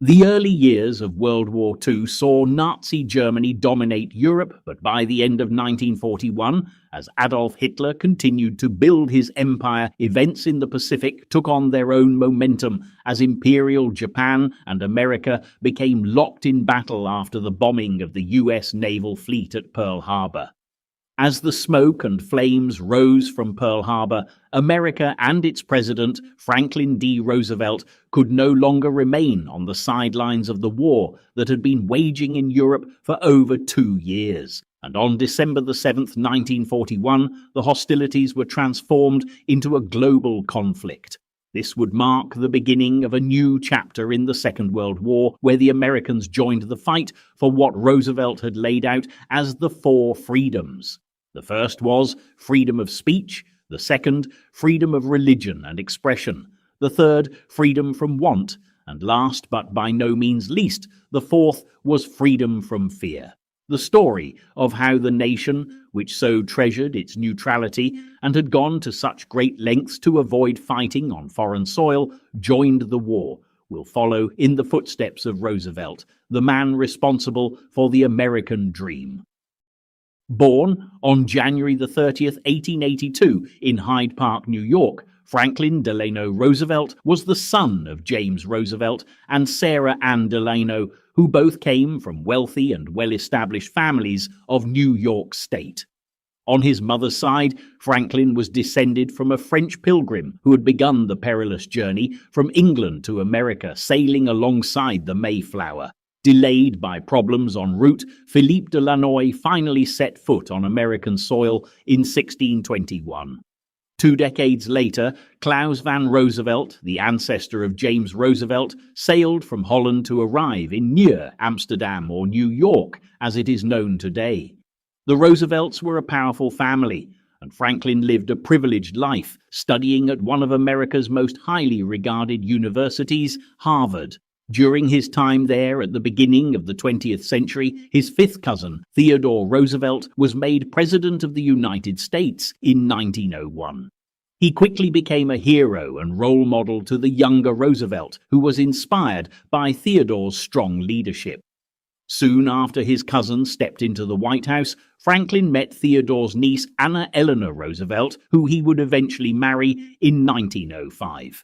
The early years of World War II saw Nazi Germany dominate Europe, but by the end of 1941, as Adolf Hitler continued to build his empire, events in the Pacific took on their own momentum as Imperial Japan and America became locked in battle after the bombing of the US Naval Fleet at Pearl Harbour. As the smoke and flames rose from Pearl Harbour, America and its president, Franklin D. Roosevelt, could no longer remain on the sidelines of the war that had been waging in Europe for over 2 years. And on December the 7th, 1941, the hostilities were transformed into a global conflict. This would mark the beginning of a new chapter in the Second World War, where the Americans joined the fight for what Roosevelt had laid out as the 4 freedoms. The first was freedom of speech, the second, freedom of religion and expression, the third, freedom from want, and last but by no means least, the fourth was freedom from fear. The story of how the nation, which so treasured its neutrality and had gone to such great lengths to avoid fighting on foreign soil, joined the war, will follow in the footsteps of Roosevelt, the man responsible for the American dream. Born on January the 30th, 1882, in Hyde Park, New York, Franklin Delano Roosevelt was the son of James Roosevelt and Sarah Ann Delano, who both came from wealthy and well-established families of New York State. On his mother's side, Franklin was descended from a French pilgrim who had begun the perilous journey from England to America, sailing alongside the Mayflower. Delayed by problems en route, Philippe de Lannoy finally set foot on American soil in 1621. 2 decades later, Claus van Roosevelt, the ancestor of James Roosevelt, sailed from Holland to arrive in Nieuw Amsterdam, or New York, as it is known today. The Roosevelts were a powerful family, and Franklin lived a privileged life, studying at one of America's most highly regarded universities, Harvard. During his time there at the beginning of the 20th century, his 5th cousin, Theodore Roosevelt, was made President of the United States in 1901. He quickly became a hero and role model to the younger Roosevelt, who was inspired by Theodore's strong leadership. Soon after his cousin stepped into the White House, Franklin met Theodore's niece, Anna Eleanor Roosevelt, who he would eventually marry in 1905.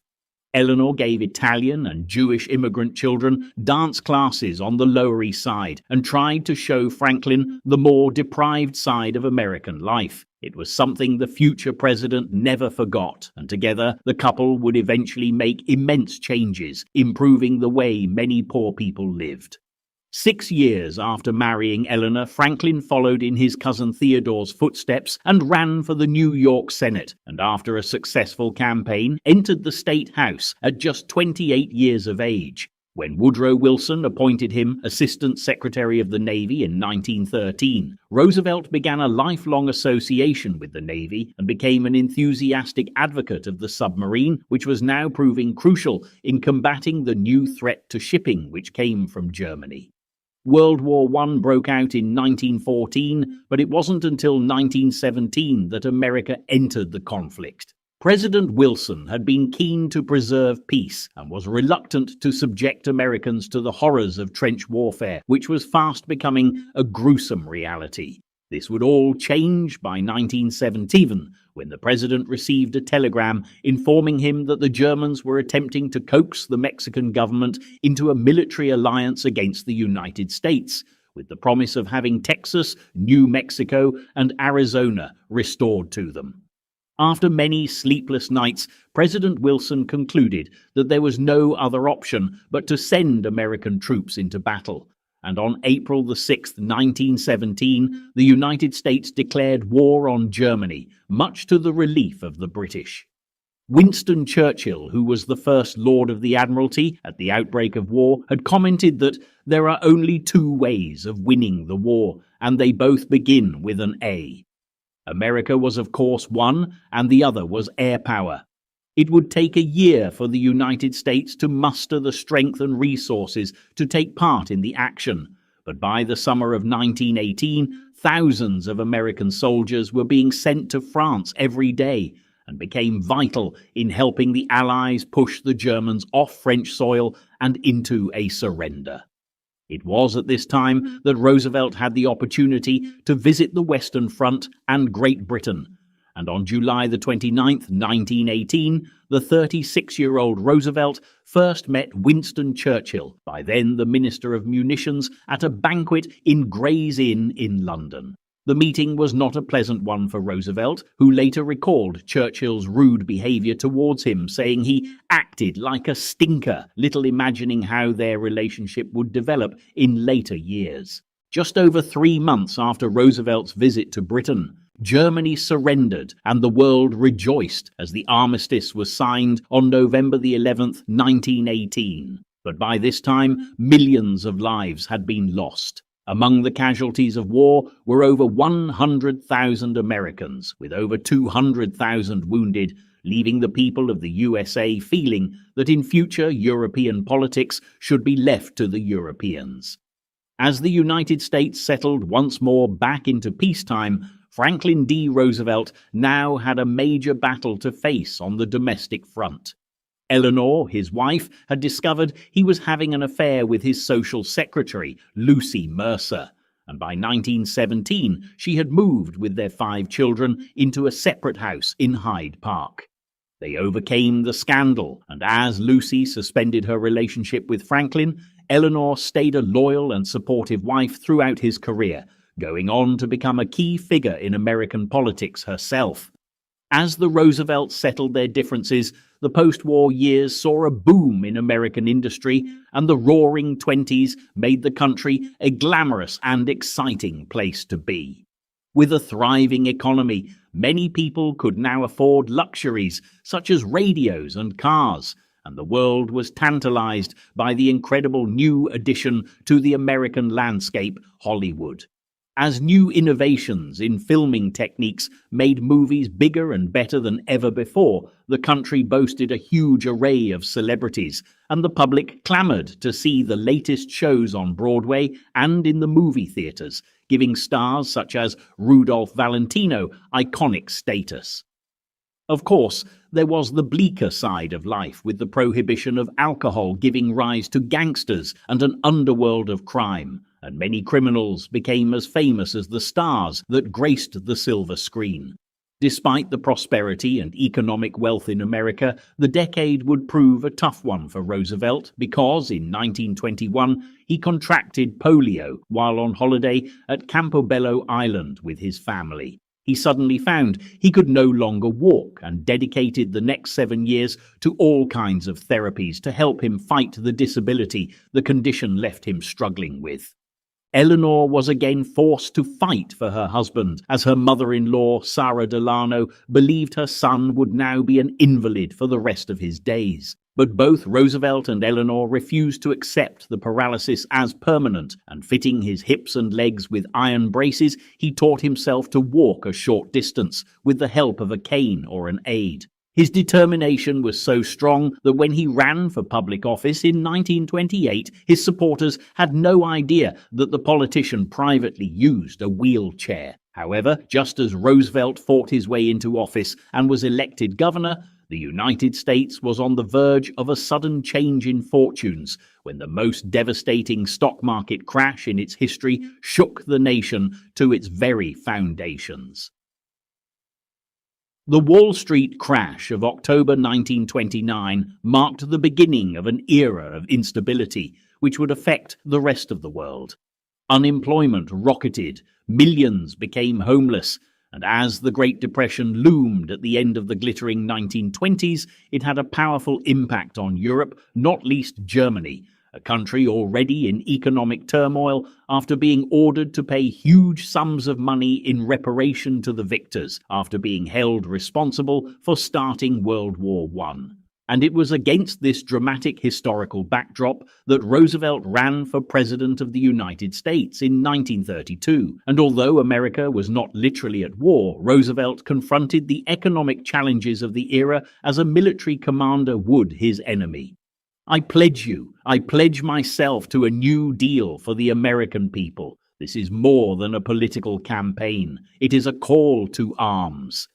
Eleanor gave Italian and Jewish immigrant children dance classes on the Lower East Side and tried to show Franklin the more deprived side of American life. It was something the future president never forgot, and together the couple would eventually make immense changes, improving the way many poor people lived. 6 years after marrying Eleanor, Franklin followed in his cousin Theodore's footsteps and ran for the New York Senate, and after a successful campaign, entered the State House at just 28 years of age. When Woodrow Wilson appointed him Assistant Secretary of the Navy in 1913, Roosevelt began a lifelong association with the Navy and became an enthusiastic advocate of the submarine, which was now proving crucial in combating the new threat to shipping which came from Germany. World War I broke out in 1914, but it wasn't until 1917 that America entered the conflict. President Wilson had been keen to preserve peace and was reluctant to subject Americans to the horrors of trench warfare, which was fast becoming a gruesome reality. This would all change by 1917, when the president received a telegram informing him that the Germans were attempting to coax the Mexican government into a military alliance against the United States, with the promise of having Texas, New Mexico, and Arizona restored to them. After many sleepless nights, President Wilson concluded that there was no other option but to send American troops into battle. And on April the 6th, 1917, the United States declared war on Germany, much to the relief of the British. Winston Churchill, who was the First Lord of the Admiralty at the outbreak of war, had commented that there are only 2 ways of winning the war, and they both begin with an A. America was of course one, and the other was air power. It would take a year for the United States to muster the strength and resources to take part in the action, but by the summer of 1918, thousands of American soldiers were being sent to France every day, and became vital in helping the Allies push the Germans off French soil and into a surrender. It was at this time that Roosevelt had the opportunity to visit the Western Front and Great Britain, and on July the 29th, 1918, the 36-year-old Roosevelt first met Winston Churchill, by then the Minister of Munitions, at a banquet in Gray's Inn in London. The meeting was not a pleasant one for Roosevelt, who later recalled Churchill's rude behaviour towards him, saying he acted like a stinker, little imagining how their relationship would develop in later years. Just over 3 months after Roosevelt's visit to Britain, Germany surrendered and the world rejoiced as the armistice was signed on November the 11th, 1918. But by this time, millions of lives had been lost. Among the casualties of war were over 100,000 Americans, with over 200,000 wounded, leaving the people of the USA feeling that in future European politics should be left to the Europeans. As the United States settled once more back into peacetime, Franklin D. Roosevelt now had a major battle to face on the domestic front. Eleanor, his wife, had discovered he was having an affair with his social secretary, Lucy Mercer, and by 1917 she had moved with their 5 children into a separate house in Hyde Park. They overcame the scandal, and as Lucy suspended her relationship with Franklin, Eleanor stayed a loyal and supportive wife throughout his career, going on to become a key figure in American politics herself. As the Roosevelts settled their differences, the post-war years saw a boom in American industry, and the roaring 20s made the country a glamorous and exciting place to be. With a thriving economy, many people could now afford luxuries such as radios and cars, and the world was tantalized by the incredible new addition to the American landscape, Hollywood. As new innovations in filming techniques made movies bigger and better than ever before, the country boasted a huge array of celebrities, and the public clamored to see the latest shows on Broadway and in the movie theaters, giving stars such as Rudolph Valentino iconic status. Of course, there was the bleaker side of life, with the prohibition of alcohol giving rise to gangsters and an underworld of crime, and many criminals became as famous as the stars that graced the silver screen. Despite the prosperity and economic wealth in America, the decade would prove a tough one for Roosevelt because, in 1921, he contracted polio while on holiday at Campobello Island with his family. He suddenly found he could no longer walk and dedicated the next 7 years to all kinds of therapies to help him fight the disability the condition left him struggling with. Eleanor was again forced to fight for her husband, as her mother-in-law, Sarah Delano, believed her son would now be an invalid for the rest of his days. But both Roosevelt and Eleanor refused to accept the paralysis as permanent, and fitting his hips and legs with iron braces, he taught himself to walk a short distance with the help of a cane or an aid. His determination was so strong that when he ran for public office in 1928, his supporters had no idea that the politician privately used a wheelchair. However, just as Roosevelt fought his way into office and was elected governor, the United States was on the verge of a sudden change in fortunes when the most devastating stock market crash in its history shook the nation to its very foundations. The Wall Street crash of October 1929 marked the beginning of an era of instability which would affect the rest of the world. Unemployment rocketed, millions became homeless, and as the Great Depression loomed at the end of the glittering 1920s, it had a powerful impact on Europe, not least Germany, a country already in economic turmoil after being ordered to pay huge sums of money in reparation to the victors after being held responsible for starting World War I. And it was against this dramatic historical backdrop that Roosevelt ran for President of the United States in 1932. And although America was not literally at war, Roosevelt confronted the economic challenges of the era as a military commander would his enemy. I pledge myself to a new deal for the American people. This is more than a political campaign. It is a call to arms.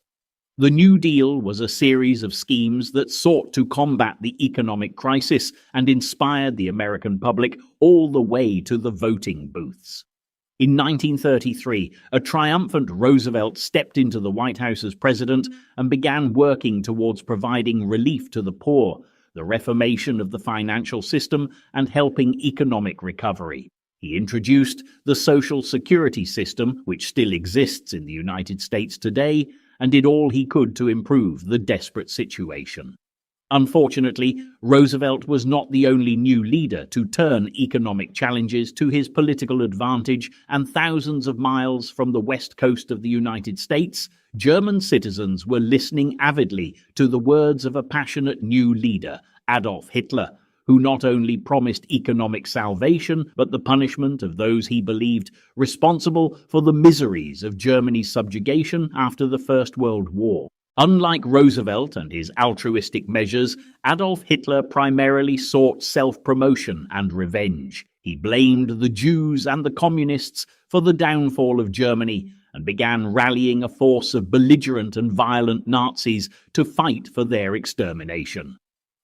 The New Deal was a series of schemes that sought to combat the economic crisis and inspired the American public all the way to the voting booths. In 1933, a triumphant Roosevelt stepped into the White House as president and began working towards providing relief to the poor, the reformation of the financial system, and helping economic recovery. He introduced the Social Security system, which still exists in the United States today, and did all he could to improve the desperate situation. Unfortunately, Roosevelt was not the only new leader to turn economic challenges to his political advantage, and thousands of miles from the west coast of the United States, German citizens were listening avidly to the words of a passionate new leader, Adolf Hitler, who not only promised economic salvation, but the punishment of those he believed responsible for the miseries of Germany's subjugation after the First World War. Unlike Roosevelt and his altruistic measures, Adolf Hitler primarily sought self-promotion and revenge. He blamed the Jews and the communists for the downfall of Germany and began rallying a force of belligerent and violent Nazis to fight for their extermination.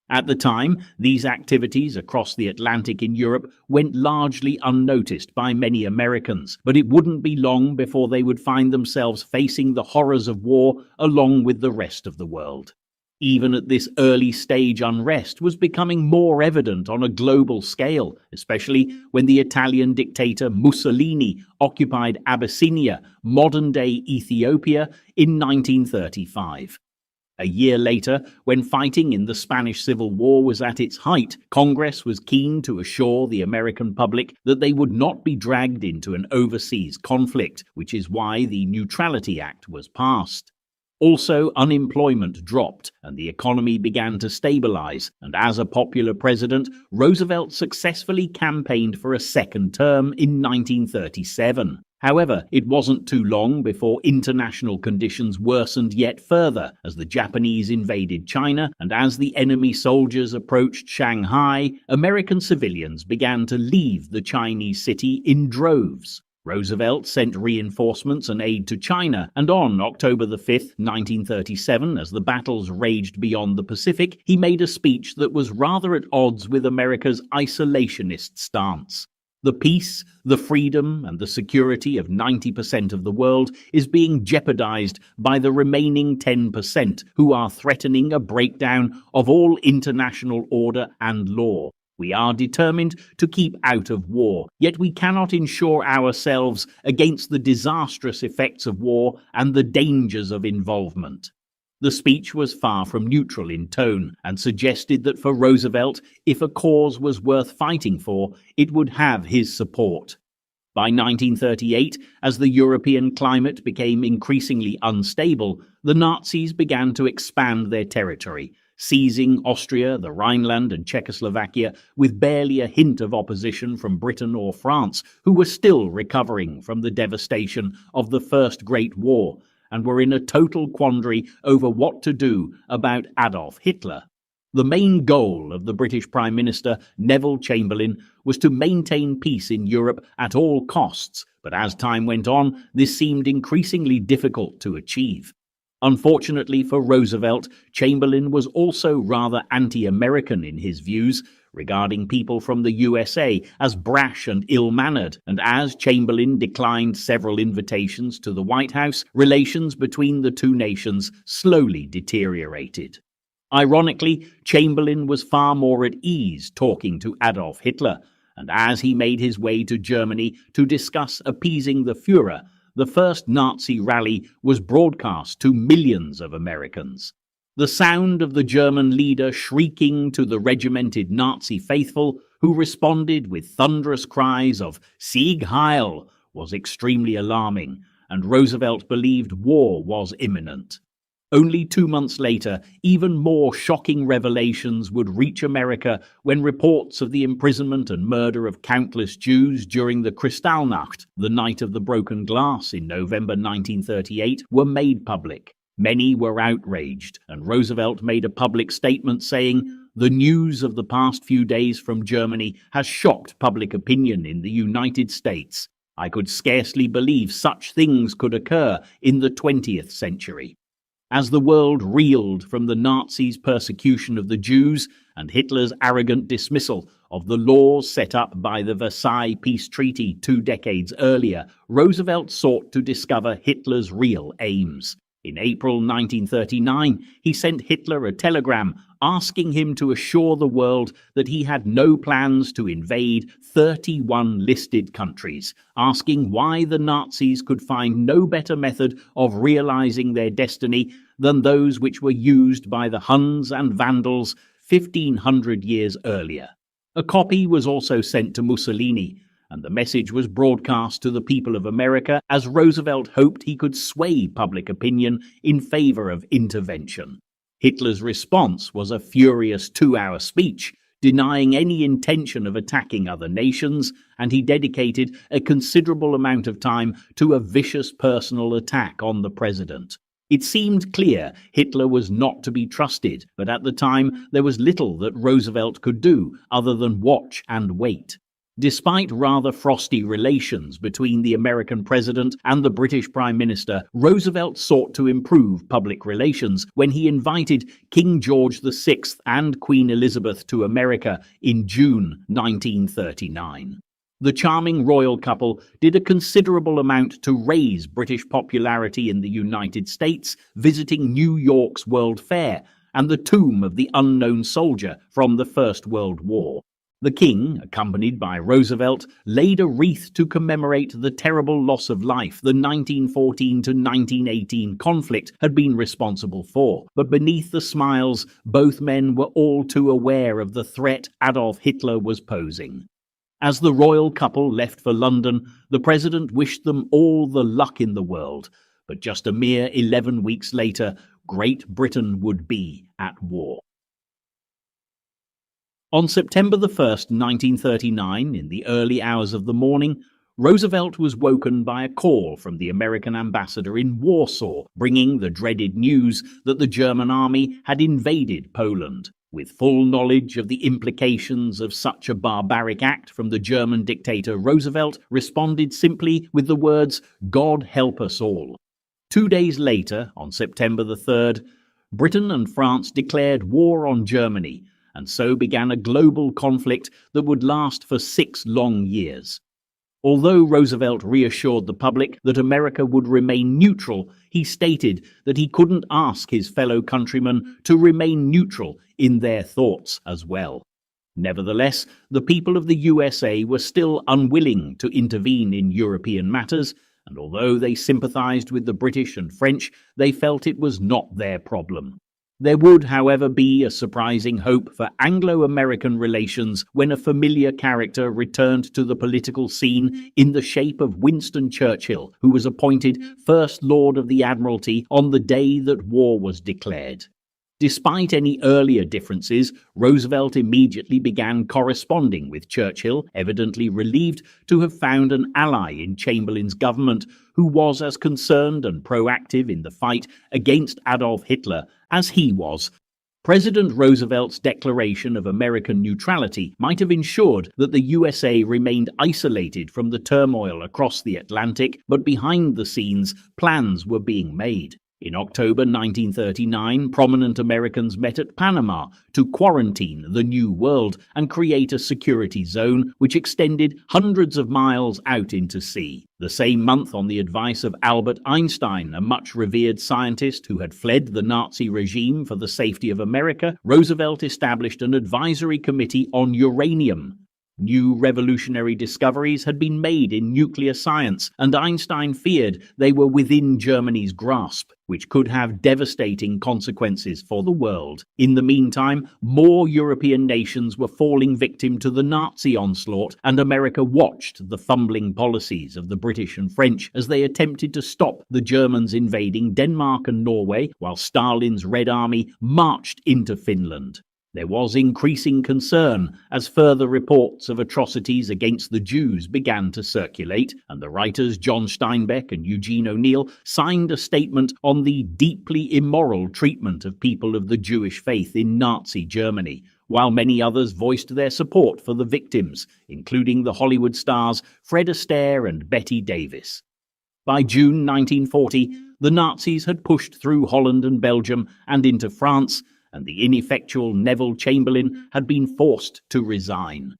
At the time, these activities across the Atlantic in Europe went largely unnoticed by many Americans, but it wouldn't be long before they would find themselves facing the horrors of war along with the rest of the world. Even at this early stage, unrest was becoming more evident on a global scale, especially when the Italian dictator Mussolini occupied Abyssinia, modern-day Ethiopia, in 1935. A year later, when fighting in the Spanish Civil War was at its height, Congress was keen to assure the American public that they would not be dragged into an overseas conflict, which is why the Neutrality Act was passed. Also, unemployment dropped and the economy began to stabilize, and as a popular president, Roosevelt successfully campaigned for a second term in 1937. However, it wasn't too long before international conditions worsened yet further as the Japanese invaded China, and as the enemy soldiers approached Shanghai, American civilians began to leave the Chinese city in droves. Roosevelt sent reinforcements and aid to China, and on October 5, 1937, as the battles raged beyond the Pacific, he made a speech that was rather at odds with America's isolationist stance. The peace, the freedom, and the security of 90% of the world is being jeopardized by the remaining 10% who are threatening a breakdown of all international order and law. We are determined to keep out of war, yet we cannot insure ourselves against the disastrous effects of war and the dangers of involvement. The speech was far from neutral in tone and suggested that for Roosevelt, if a cause was worth fighting for, it would have his support. By 1938, as the European climate became increasingly unstable, the Nazis began to expand their territory, seizing Austria, the Rhineland, and Czechoslovakia with barely a hint of opposition from Britain or France, who were still recovering from the devastation of the First Great War, and were in a total quandary over what to do about Adolf Hitler. The main goal of the British Prime Minister, Neville Chamberlain, was to maintain peace in Europe at all costs, but as time went on, this seemed increasingly difficult to achieve. Unfortunately for Roosevelt, Chamberlain was also rather anti-American in his views, regarding people from the USA as brash and ill-mannered, and as Chamberlain declined several invitations to the White House, relations between the two nations slowly deteriorated. Ironically, Chamberlain was far more at ease talking to Adolf Hitler, and as he made his way to Germany to discuss appeasing the Führer, the first Nazi rally was broadcast to millions of Americans. The sound of the German leader shrieking to the regimented Nazi faithful, who responded with thunderous cries of "Sieg Heil," was extremely alarming, and Roosevelt believed war was imminent. Only 2 months later, even more shocking revelations would reach America when reports of the imprisonment and murder of countless Jews during the Kristallnacht, the night of the broken glass in November 1938, were made public. Many were outraged, and Roosevelt made a public statement saying, "The news of the past few days from Germany has shocked public opinion in the United States. I could scarcely believe such things could occur in the 20th century." As the world reeled from the Nazis' persecution of the Jews and Hitler's arrogant dismissal of the laws set up by the Versailles Peace Treaty 2 decades earlier, Roosevelt sought to discover Hitler's real aims. In April 1939, he sent Hitler a telegram asking him to assure the world that he had no plans to invade 31 listed countries, asking why the Nazis could find no better method of realizing their destiny than those which were used by the Huns and Vandals 1,500 years earlier. A copy was also sent to Mussolini, and the message was broadcast to the people of America as Roosevelt hoped he could sway public opinion in favor of intervention. Hitler's response was a furious 2-hour speech, denying any intention of attacking other nations, and he dedicated a considerable amount of time to a vicious personal attack on the president. It seemed clear Hitler was not to be trusted, but at the time there was little that Roosevelt could do other than watch and wait. Despite rather frosty relations between the American president and the British Prime Minister, Roosevelt sought to improve public relations when he invited King George VI and Queen Elizabeth to America in June 1939. The charming royal couple did a considerable amount to raise British popularity in the United States, visiting New York's World Fair and the tomb of the unknown soldier from the First World War. The king, accompanied by Roosevelt, laid a wreath to commemorate the terrible loss of life the 1914 to 1918 conflict had been responsible for. But beneath the smiles, both men were all too aware of the threat Adolf Hitler was posing. As the royal couple left for London, the president wished them all the luck in the world. But just a mere 11 weeks later, Great Britain would be at war. On September 1st, 1939, in the early hours of the morning, Roosevelt was woken by a call from the American ambassador in Warsaw, bringing the dreaded news that the German army had invaded Poland. With full knowledge of the implications of such a barbaric act from the German dictator, Roosevelt responded simply with the words, "God help us all." 2 days later, on September 3rd, Britain and France declared war on Germany, and so began a global conflict that would last for 6 long years. Although Roosevelt reassured the public that America would remain neutral, he stated that he couldn't ask his fellow countrymen to remain neutral in their thoughts as well. Nevertheless, the people of the USA were still unwilling to intervene in European matters, and although they sympathized with the British and French, they felt it was not their problem. There would, however, be a surprising hope for Anglo-American relations when a familiar character returned to the political scene in the shape of Winston Churchill, who was appointed First Lord of the Admiralty on the day that war was declared. Despite any earlier differences, Roosevelt immediately began corresponding with Churchill, evidently relieved to have found an ally in Chamberlain's government who was as concerned and proactive in the fight against Adolf Hitler as he was. President Roosevelt's declaration of American neutrality might have ensured that the USA remained isolated from the turmoil across the Atlantic, but behind the scenes, plans were being made. In October 1939, prominent Americans met at Panama to quarantine the New World and create a security zone which extended hundreds of miles out into sea. The same month, on the advice of Albert Einstein, a much revered scientist who had fled the Nazi regime for the safety of America, Roosevelt established an advisory committee on uranium. New revolutionary discoveries had been made in nuclear science, and Einstein feared they were within Germany's grasp, which could have devastating consequences for the world. In the meantime, more European nations were falling victim to the Nazi onslaught, and America watched the fumbling policies of the British and French as they attempted to stop the Germans invading Denmark and Norway, while Stalin's Red Army marched into Finland. There was increasing concern as further reports of atrocities against the Jews began to circulate, and the writers John Steinbeck and Eugene O'Neill signed a statement on the deeply immoral treatment of people of the Jewish faith in Nazi Germany, while many others voiced their support for the victims, including the Hollywood stars Fred Astaire and Bette Davis. By June 1940, the Nazis had pushed through Holland and Belgium and into France, and the ineffectual Neville Chamberlain had been forced to resign.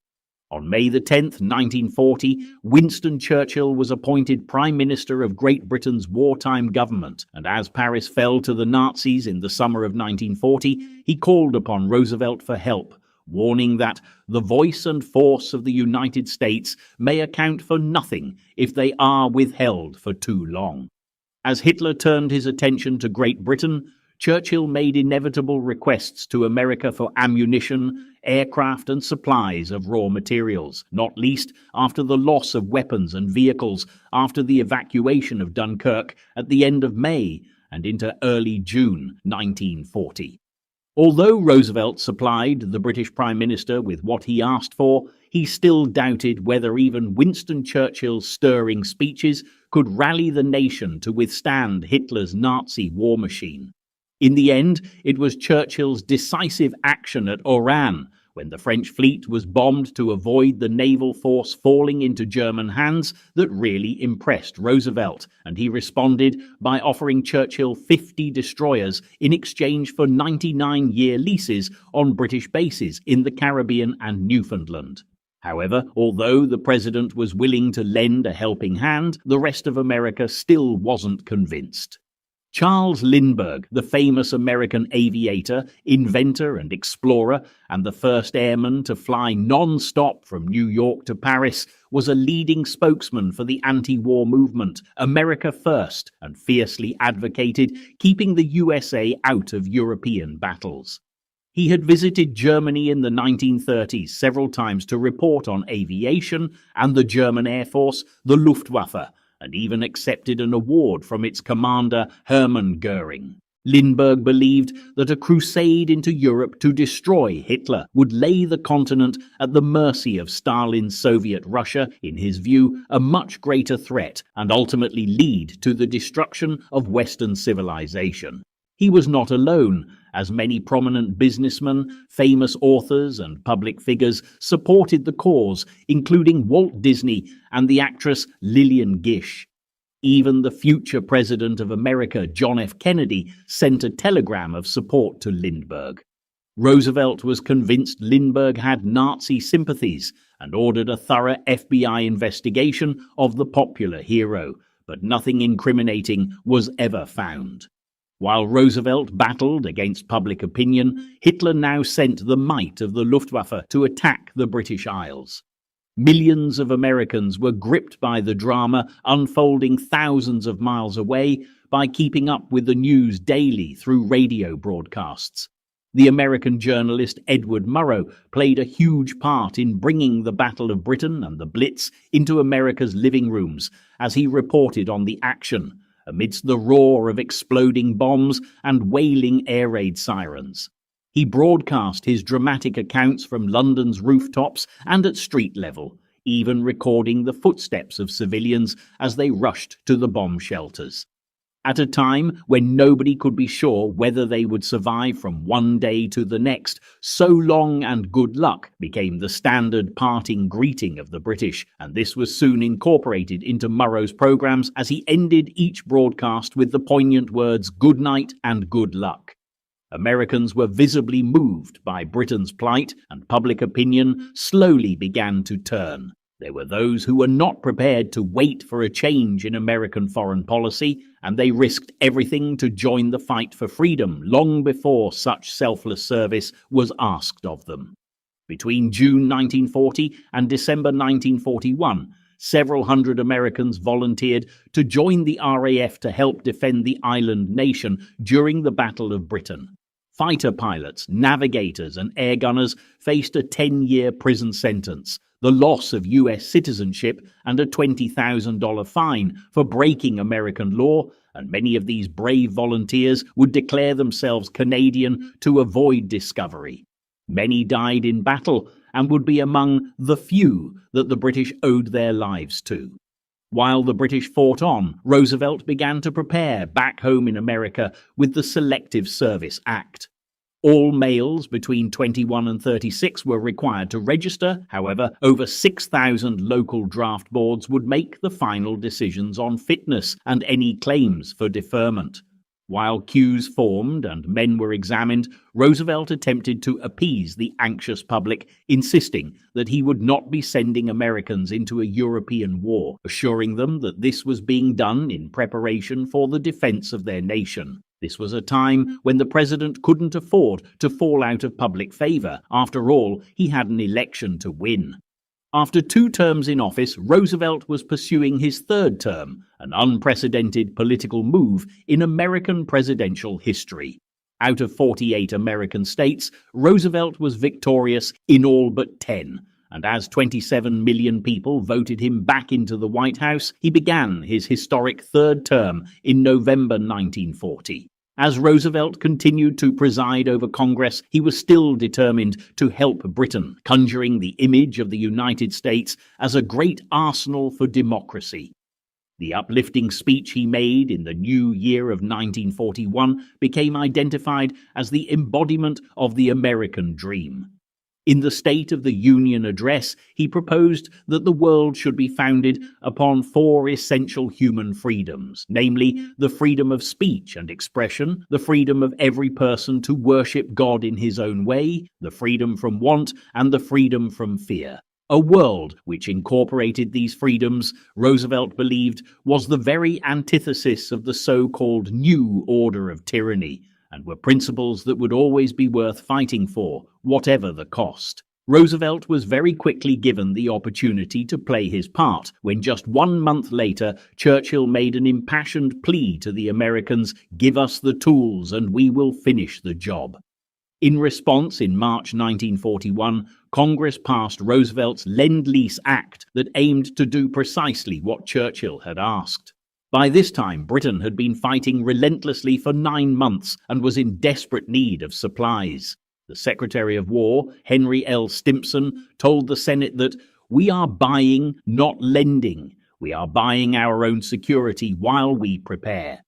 On May the 10th, 1940, Winston Churchill was appointed Prime Minister of Great Britain's wartime government, and as Paris fell to the Nazis in the summer of 1940, he called upon Roosevelt for help, warning that the voice and force of the United States may account for nothing if they are withheld for too long. As Hitler turned his attention to Great Britain, Churchill made inevitable requests to America for ammunition, aircraft and supplies of raw materials, not least after the loss of weapons and vehicles after the evacuation of Dunkirk at the end of May and into early June 1940. Although Roosevelt supplied the British Prime Minister with what he asked for, he still doubted whether even Winston Churchill's stirring speeches could rally the nation to withstand Hitler's Nazi war machine. In the end, it was Churchill's decisive action at Oran, when the French fleet was bombed to avoid the naval force falling into German hands, that really impressed Roosevelt, and he responded by offering Churchill 50 destroyers in exchange for 99-year leases on British bases in the Caribbean and Newfoundland. However, although the president was willing to lend a helping hand, the rest of America still wasn't convinced. Charles Lindbergh, the famous American aviator, inventor and explorer, and the first airman to fly non-stop from New York to Paris, was a leading spokesman for the anti-war movement, America First, and fiercely advocated keeping the USA out of European battles. He had visited Germany in the 1930s several times to report on aviation and the German Air Force, the Luftwaffe, and even accepted an award from its commander Hermann Goering. Lindbergh believed that a crusade into Europe to destroy Hitler would lay the continent at the mercy of Stalin's Soviet Russia, in his view, a much greater threat, and ultimately lead to the destruction of Western civilization. He was not alone, as many prominent businessmen, famous authors, and public figures supported the cause, including Walt Disney and the actress Lillian Gish. Even the future President of America, John F. Kennedy, sent a telegram of support to Lindbergh. Roosevelt was convinced Lindbergh had Nazi sympathies and ordered a thorough FBI investigation of the popular hero, but nothing incriminating was ever found. While Roosevelt battled against public opinion, Hitler now sent the might of the Luftwaffe to attack the British Isles. Millions of Americans were gripped by the drama unfolding thousands of miles away by keeping up with the news daily through radio broadcasts. The American journalist Edward Murrow played a huge part in bringing the Battle of Britain and the Blitz into America's living rooms as he reported on the action, amidst the roar of exploding bombs and wailing air raid sirens. He broadcast his dramatic accounts from London's rooftops and at street level, even recording the footsteps of civilians as they rushed to the bomb shelters. At a time when nobody could be sure whether they would survive from one day to the next, "So long and good luck" became the standard parting greeting of the British, and this was soon incorporated into Murrow's programs as he ended each broadcast with the poignant words "good night" and "good luck." Americans were visibly moved by Britain's plight, and public opinion slowly began to turn. There were those who were not prepared to wait for a change in American foreign policy, and they risked everything to join the fight for freedom long before such selfless service was asked of them. Between June 1940 and December 1941, several hundred Americans volunteered to join the RAF to help defend the island nation during the Battle of Britain. Fighter pilots, navigators, and air gunners faced a 10-year prison sentence, the loss of US citizenship, and a $20,000 fine for breaking American law, and many of these brave volunteers would declare themselves Canadian to avoid discovery. Many died in battle and would be among the few that the British owed their lives to. While the British fought on, Roosevelt began to prepare back home in America with the Selective Service Act. All males between 21 and 36 were required to register. However, over 6,000 local draft boards would make the final decisions on fitness and any claims for deferment. While queues formed and men were examined, Roosevelt attempted to appease the anxious public, insisting that he would not be sending Americans into a European war, assuring them that this was being done in preparation for the defense of their nation. This was a time when the president couldn't afford to fall out of public favor. After all, he had an election to win. After 2 terms in office, Roosevelt was pursuing his 3rd term, an unprecedented political move in American presidential history. Out of 48 American states, Roosevelt was victorious in all but 10. And as 27 million people voted him back into the White House, he began his historic 3rd term in November 1940. As Roosevelt continued to preside over Congress, he was still determined to help Britain, conjuring the image of the United States as a great arsenal for democracy. The uplifting speech he made in the new year of 1941 became identified as the embodiment of the American dream. In the State of the Union address, he proposed that the world should be founded upon 4 essential human freedoms, namely the freedom of speech and expression, the freedom of every person to worship God in his own way, the freedom from want, and the freedom from fear. A world which incorporated these freedoms, Roosevelt believed, was the very antithesis of the so-called New Order of Tyranny, and were principles that would always be worth fighting for, whatever the cost. Roosevelt was very quickly given the opportunity to play his part, when just 1 month later, Churchill made an impassioned plea to the Americans, "Give us the tools and we will finish the job." In response, in March 1941, Congress passed Roosevelt's Lend-Lease Act that aimed to do precisely what Churchill had asked. By this time, Britain had been fighting relentlessly for 9 months and was in desperate need of supplies. The Secretary of War, Henry L. Stimson, told the Senate that, "We are buying, not lending. We are buying our own security while we prepare."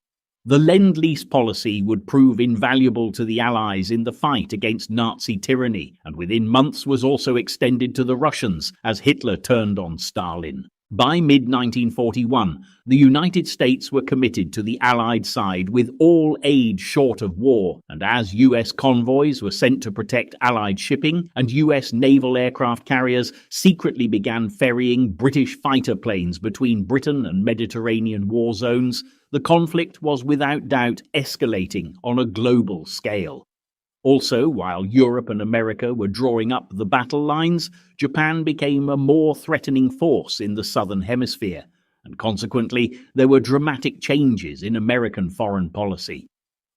The Lend-Lease policy would prove invaluable to the Allies in the fight against Nazi tyranny, and within months was also extended to the Russians as Hitler turned on Stalin. By mid-1941, the United States were committed to the Allied side with all aid short of war, and as US convoys were sent to protect Allied shipping and US naval aircraft carriers secretly began ferrying British fighter planes between Britain and Mediterranean war zones, the conflict was without doubt escalating on a global scale. Also, while Europe and America were drawing up the battle lines, Japan became a more threatening force in the southern hemisphere, and consequently there were dramatic changes in American foreign policy.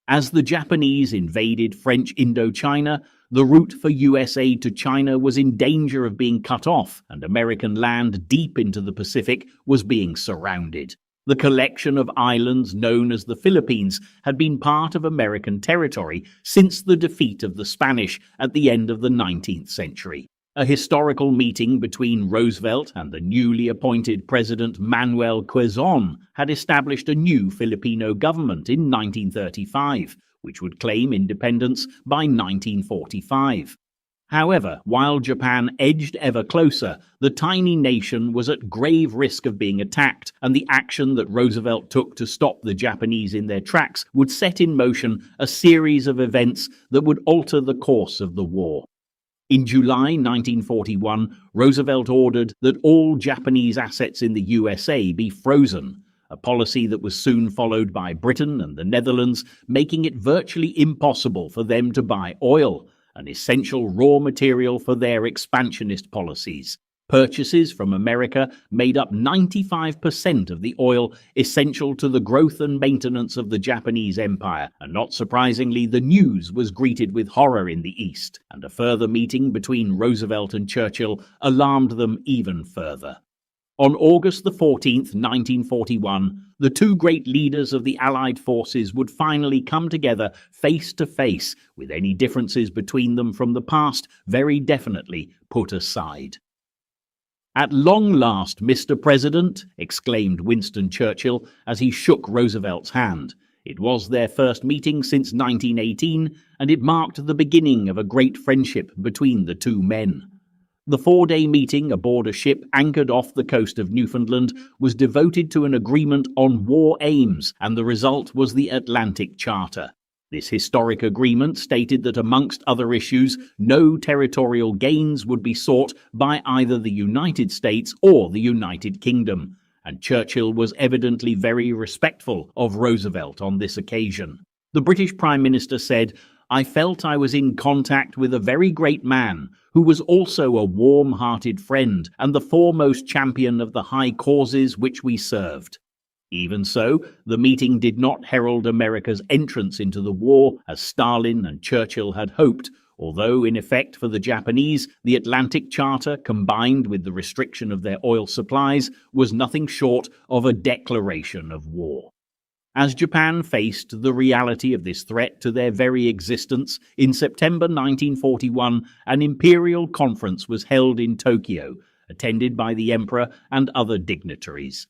As the Japanese invaded French Indochina, the route for US aid to China was in danger of being cut off, and American land deep into the Pacific was being surrounded. The collection of islands known as the Philippines had been part of American territory since the defeat of the Spanish at the end of the 19th century. A historical meeting between Roosevelt and the newly appointed President Manuel Quezon had established a new Filipino government in 1935, which would claim independence by 1945. However, while Japan edged ever closer, the tiny nation was at grave risk of being attacked, and the action that Roosevelt took to stop the Japanese in their tracks would set in motion a series of events that would alter the course of the war. In July 1941, Roosevelt ordered that all Japanese assets in the USA be frozen, a policy that was soon followed by Britain and the Netherlands, making it virtually impossible for them to buy oil, an essential raw material for their expansionist policies. Purchases from America made up 95% of the oil essential to the growth and maintenance of the Japanese Empire, and not surprisingly, the news was greeted with horror in the East, and a further meeting between Roosevelt and Churchill alarmed them even further. On August 14, 1941, the two great leaders of the Allied forces would finally come together face to face, with any differences between them from the past very definitely put aside. "At long last, Mr. President," exclaimed Winston Churchill as he shook Roosevelt's hand. It was their first meeting since 1918, and it marked the beginning of a great friendship between the two men. The 4-day meeting aboard a ship anchored off the coast of Newfoundland was devoted to an agreement on war aims, and the result was the Atlantic Charter. This historic agreement stated that amongst other issues, no territorial gains would be sought by either the United States or the United Kingdom, and Churchill was evidently very respectful of Roosevelt on this occasion. The British Prime Minister said, "I felt I was in contact with a very great man who was also a warm-hearted friend and the foremost champion of the high causes which we served." Even so, the meeting did not herald America's entrance into the war as Stalin and Churchill had hoped, although in effect for the Japanese, the Atlantic Charter, combined with the restriction of their oil supplies, was nothing short of a declaration of war. As Japan faced the reality of this threat to their very existence, in September 1941, an imperial conference was held in Tokyo, attended by the emperor and other dignitaries.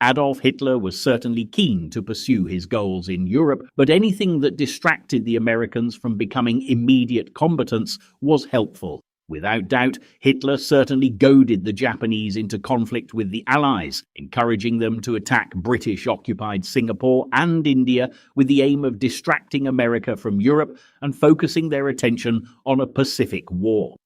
Adolf Hitler was certainly keen to pursue his goals in Europe, but anything that distracted the Americans from becoming immediate combatants was helpful. Without doubt, Hitler certainly goaded the Japanese into conflict with the Allies, encouraging them to attack British-occupied Singapore and India with the aim of distracting America from Europe and focusing their attention on a Pacific war.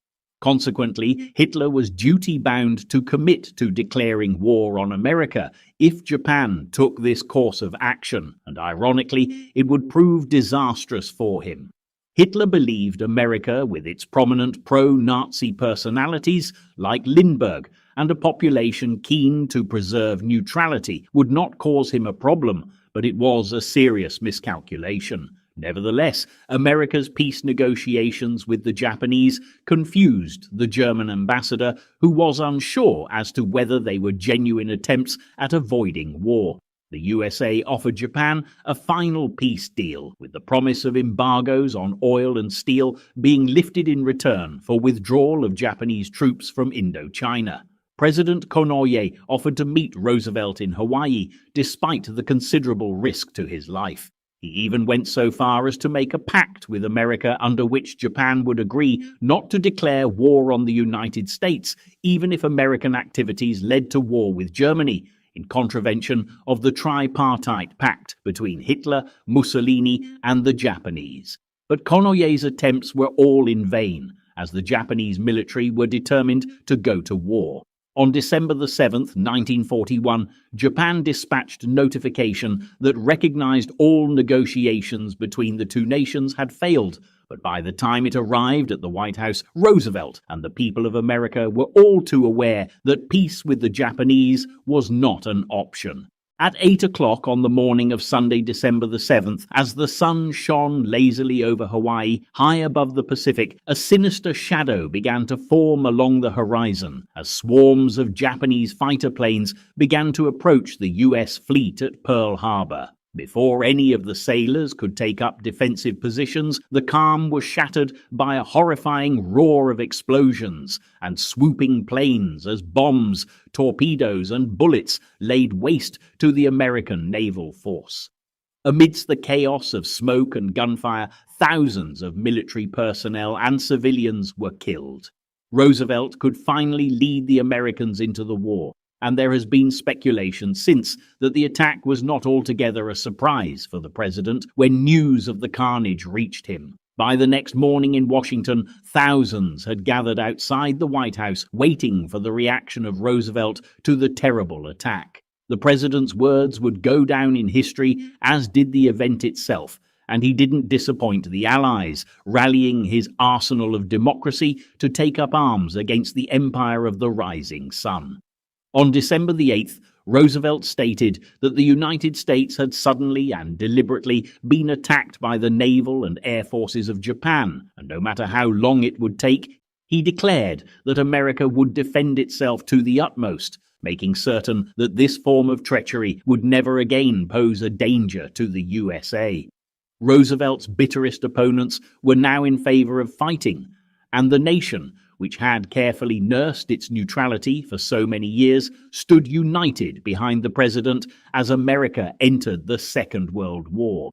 Consequently, Hitler was duty-bound to commit to declaring war on America if Japan took this course of action, and ironically, it would prove disastrous for him. Hitler believed America, with its prominent pro-Nazi personalities like Lindbergh and a population keen to preserve neutrality, would not cause him a problem, but it was a serious miscalculation. Nevertheless, America's peace negotiations with the Japanese confused the German ambassador, who was unsure as to whether they were genuine attempts at avoiding war. The USA offered Japan a final peace deal, with the promise of embargoes on oil and steel being lifted in return for withdrawal of Japanese troops from Indochina. President Konoye offered to meet Roosevelt in Hawaii, despite the considerable risk to his life. He even went so far as to make a pact with America under which Japan would agree not to declare war on the United States, even if American activities led to war with Germany, in contravention of the tripartite pact between Hitler, Mussolini, and the Japanese. But Konoye's attempts were all in vain, as the Japanese military were determined to go to war. On December the 7th, 1941, Japan dispatched notification that recognized all negotiations between the two nations had failed, but by the time it arrived at the White House, Roosevelt and the people of America were all too aware that peace with the Japanese was not an option. At 8 o'clock on the morning of Sunday, December the 7th, as the sun shone lazily over Hawaii, high above the Pacific, a sinister shadow began to form along the horizon as swarms of Japanese fighter planes began to approach the US fleet at Pearl Harbour. Before any of the sailors could take up defensive positions, the calm was shattered by a horrifying roar of explosions and swooping planes as bombs, torpedoes, and bullets laid waste to the American naval force. Amidst the chaos of smoke and gunfire, thousands of military personnel and civilians were killed. Roosevelt could finally lead the Americans into the war, and there has been speculation since that the attack was not altogether a surprise for the president when news of the carnage reached him. By the next morning in Washington, thousands had gathered outside the White House waiting for the reaction of Roosevelt to the terrible attack. The president's words would go down in history, as did the event itself, and he didn't disappoint the Allies, rallying his arsenal of democracy to take up arms against the empire of the rising sun. On December the 8th, Roosevelt stated that the United States had suddenly and deliberately been attacked by the naval and air forces of Japan, and no matter how long it would take, he declared that America would defend itself to the utmost, making certain that this form of treachery would never again pose a danger to the USA. Roosevelt's bitterest opponents were now in favor of fighting, and the nation, which had carefully nursed its neutrality for so many years, stood united behind the president as America entered the Second World War.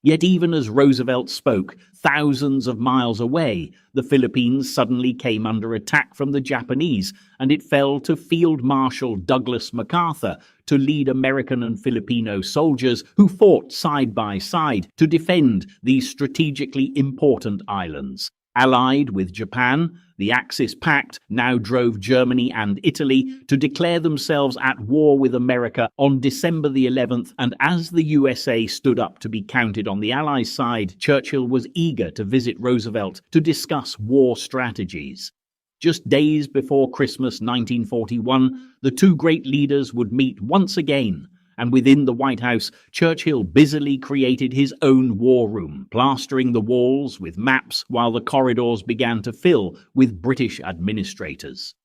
Yet even as Roosevelt spoke, thousands of miles away, the Philippines suddenly came under attack from the Japanese, and it fell to Field Marshal Douglas MacArthur to lead American and Filipino soldiers who fought side by side to defend these strategically important islands. Allied with Japan, the Axis Pact now drove Germany and Italy to declare themselves at war with America on December the 11th, and as the USA stood up to be counted on the Allies' side, Churchill was eager to visit Roosevelt to discuss war strategies. Just days before Christmas 1941, the two great leaders would meet once again, and within the White House, Churchill busily created his own war room, plastering the walls with maps while the corridors began to fill with British administrators.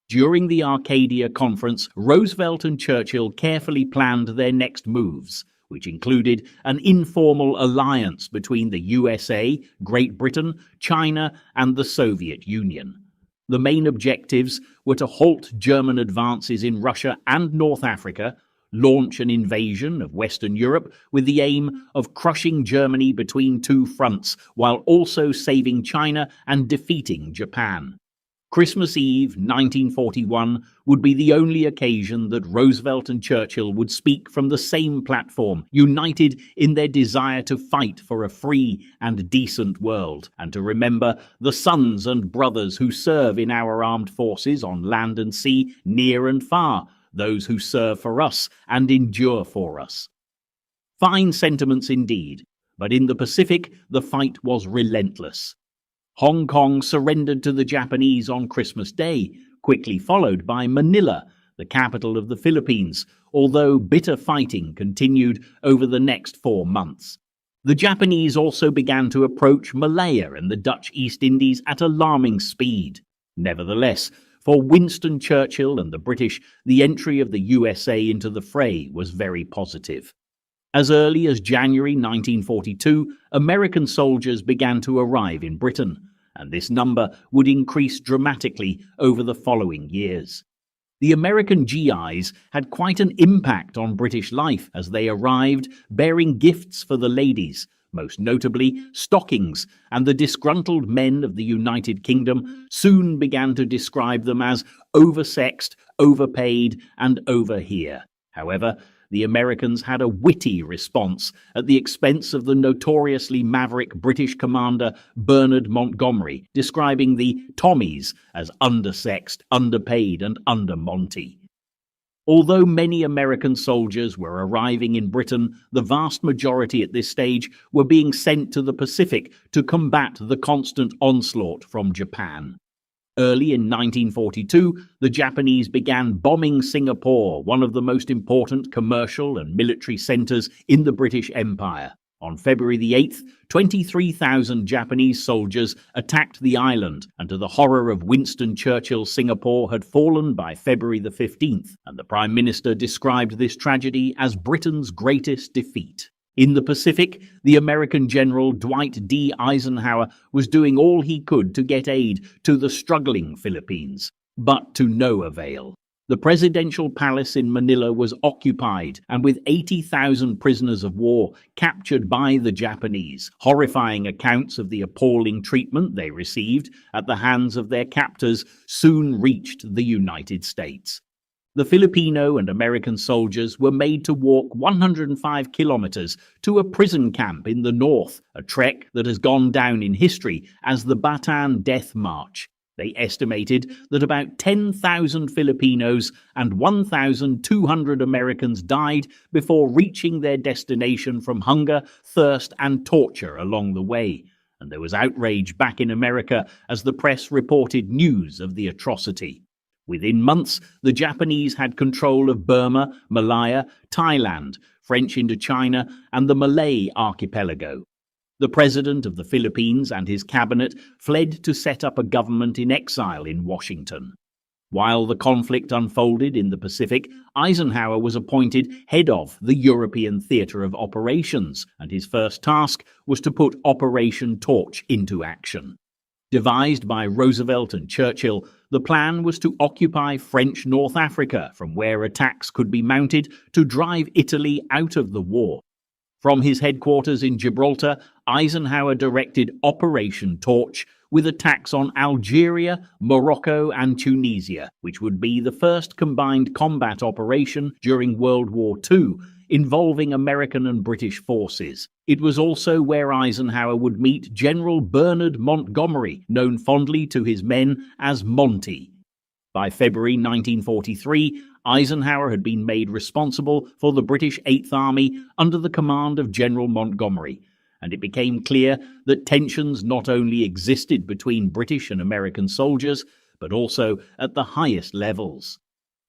During the Arcadia Conference, Roosevelt and Churchill carefully planned their next moves, which included an informal alliance between the USA, Great Britain, China, and the Soviet Union. The main objectives were to halt German advances in Russia and North Africa, launch an invasion of Western Europe with the aim of crushing Germany between two fronts, while also saving China and defeating Japan. Christmas Eve 1941 would be the only occasion that Roosevelt and Churchill would speak from the same platform, united in their desire to fight for a free and decent world, and to remember the sons and brothers who serve in our armed forces on land and sea, near and far, those who serve for us and endure for us. Fine sentiments indeed, but in the Pacific the fight was relentless. Hong Kong surrendered to the Japanese on Christmas Day, quickly followed by Manila, the capital of the Philippines, although bitter fighting continued over the next 4 months. The Japanese also began to approach Malaya and the Dutch East Indies at alarming speed. Nevertheless, for Winston Churchill and the British, the entry of the USA into the fray was very positive. As early as January 1942, American soldiers began to arrive in Britain, and this number would increase dramatically over the following years. The American GIs had quite an impact on British life as they arrived bearing gifts for the ladies, most notably stockings, and the disgruntled men of the United Kingdom soon began to describe them as oversexed, overpaid, and over here. However, the Americans had a witty response at the expense of the notoriously maverick British commander Bernard Montgomery, describing the Tommies as undersexed, underpaid, and undermonty. Although many American soldiers were arriving in Britain, the vast majority at this stage were being sent to the Pacific to combat the constant onslaught from Japan. Early in 1942, the Japanese began bombing Singapore, one of the most important commercial and military centers in the British Empire. On February the 8th, 23,000 Japanese soldiers attacked the island, and to the horror of Winston Churchill, Singapore had fallen by February the 15th, and the Prime Minister described this tragedy as Britain's greatest defeat. In the Pacific, the American General Dwight D. Eisenhower was doing all he could to get aid to the struggling Philippines, but to no avail. The presidential palace in Manila was occupied, and with 80,000 prisoners of war captured by the Japanese, horrifying accounts of the appalling treatment they received at the hands of their captors soon reached the United States. The Filipino and American soldiers were made to walk 105 kilometers to a prison camp in the north, a trek that has gone down in history as the Bataan Death March. They estimated that about 10,000 Filipinos and 1,200 Americans died before reaching their destination from hunger, thirst, and torture along the way. And there was outrage back in America as the press reported news of the atrocity. Within months, the Japanese had control of Burma, Malaya, Thailand, French Indochina, and the Malay archipelago. The president of the Philippines and his cabinet fled to set up a government in exile in Washington. While the conflict unfolded in the Pacific, Eisenhower was appointed head of the European Theatre of Operations, and his first task was to put Operation Torch into action. Devised by Roosevelt and Churchill, the plan was to occupy French North Africa, from where attacks could be mounted to drive Italy out of the war. From his headquarters in Gibraltar, Eisenhower directed Operation Torch, with attacks on Algeria, Morocco, and Tunisia, which would be the first combined combat operation during World War II, involving American and British forces. It was also where Eisenhower would meet General Bernard Montgomery, known fondly to his men as Monty. By February 1943, Eisenhower had been made responsible for the British Eighth Army under the command of General Montgomery, and it became clear that tensions not only existed between British and American soldiers, but also at the highest levels.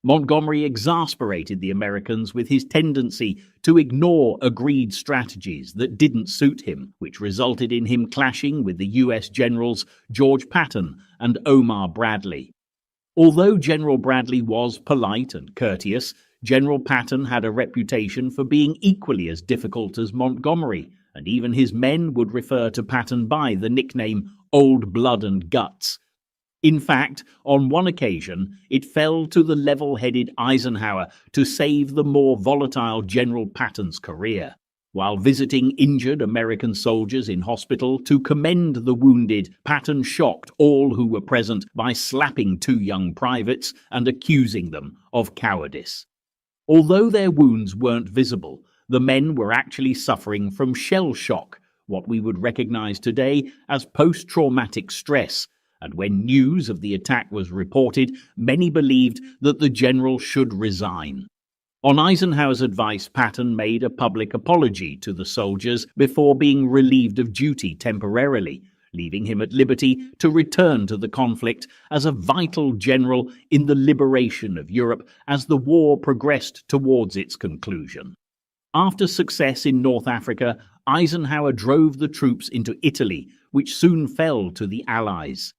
Montgomery exasperated the Americans with his tendency to ignore agreed strategies that didn't suit him, which resulted in him clashing with the US generals George Patton and Omar Bradley. Although General Bradley was polite and courteous, General Patton had a reputation for being equally as difficult as Montgomery, and even his men would refer to Patton by the nickname Old Blood and Guts. In fact, on one occasion, it fell to the level-headed Eisenhower to save the more volatile General Patton's career. While visiting injured American soldiers in hospital to commend the wounded, Patton shocked all who were present by slapping two young privates and accusing them of cowardice. Although their wounds weren't visible, the men were actually suffering from shell shock, what we would recognize today as post-traumatic stress, and when news of the attack was reported, many believed that the general should resign. On Eisenhower's advice, Patton made a public apology to the soldiers before being relieved of duty temporarily, leaving him at liberty to return to the conflict as a vital general in the liberation of Europe as the war progressed towards its conclusion. After success in North Africa, Eisenhower drove the troops into Italy, which soon fell to the Allies.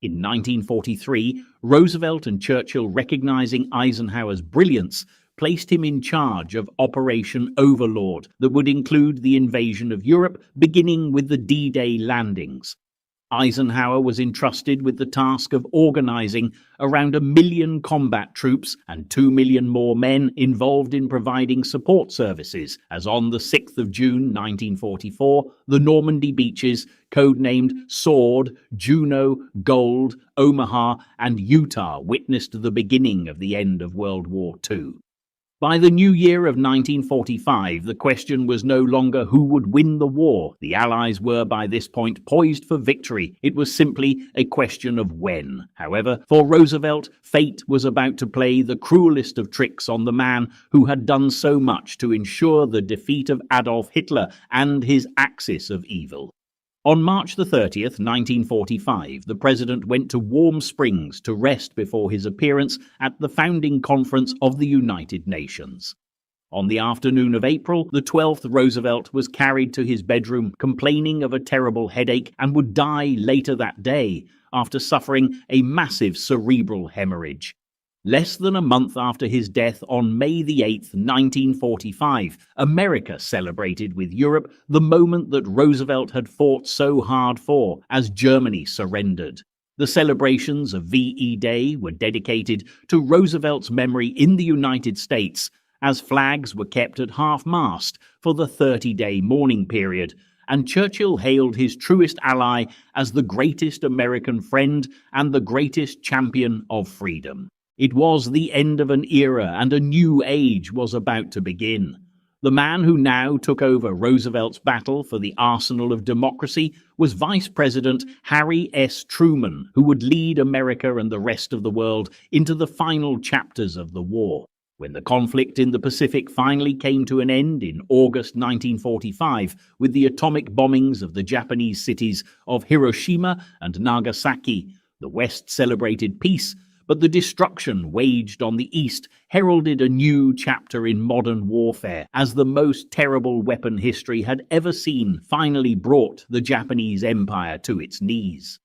In 1943, Roosevelt and Churchill, recognizing Eisenhower's brilliance, placed him in charge of Operation Overlord that would include the invasion of Europe, beginning with the D-Day landings. Eisenhower was entrusted with the task of organizing around 1 million combat troops and 2 million more men involved in providing support services, as on the 6th of June 1944, the Normandy beaches, codenamed Sword, Juno, Gold, Omaha, and Utah, witnessed the beginning of the end of World War II. By the new year of 1945, the question was no longer who would win the war. The Allies were by this point poised for victory. It was simply a question of when. However, for Roosevelt, fate was about to play the cruelest of tricks on the man who had done so much to ensure the defeat of Adolf Hitler and his axis of evil. On March 30th, 1945, the president went to Warm Springs to rest before his appearance at the founding conference of the United Nations. On the afternoon of April the 12th, Roosevelt was carried to his bedroom complaining of a terrible headache and would die later that day after suffering a massive cerebral hemorrhage. Less than a month after his death on May 8, 1945, America celebrated with Europe the moment that Roosevelt had fought so hard for, as Germany surrendered. The celebrations of VE Day were dedicated to Roosevelt's memory in the United States, as flags were kept at half-mast for the 30-day mourning period, and Churchill hailed his truest ally as the greatest American friend and the greatest champion of freedom. It was the end of an era, and a new age was about to begin. The man who now took over Roosevelt's battle for the arsenal of democracy was Vice President Harry S. Truman, who would lead America and the rest of the world into the final chapters of the war. When the conflict in the Pacific finally came to an end in August 1945 with the atomic bombings of the Japanese cities of Hiroshima and Nagasaki, the West celebrated peace, but the destruction waged on the East heralded a new chapter in modern warfare, as the most terrible weapon history had ever seen finally brought the Japanese Empire to its knees.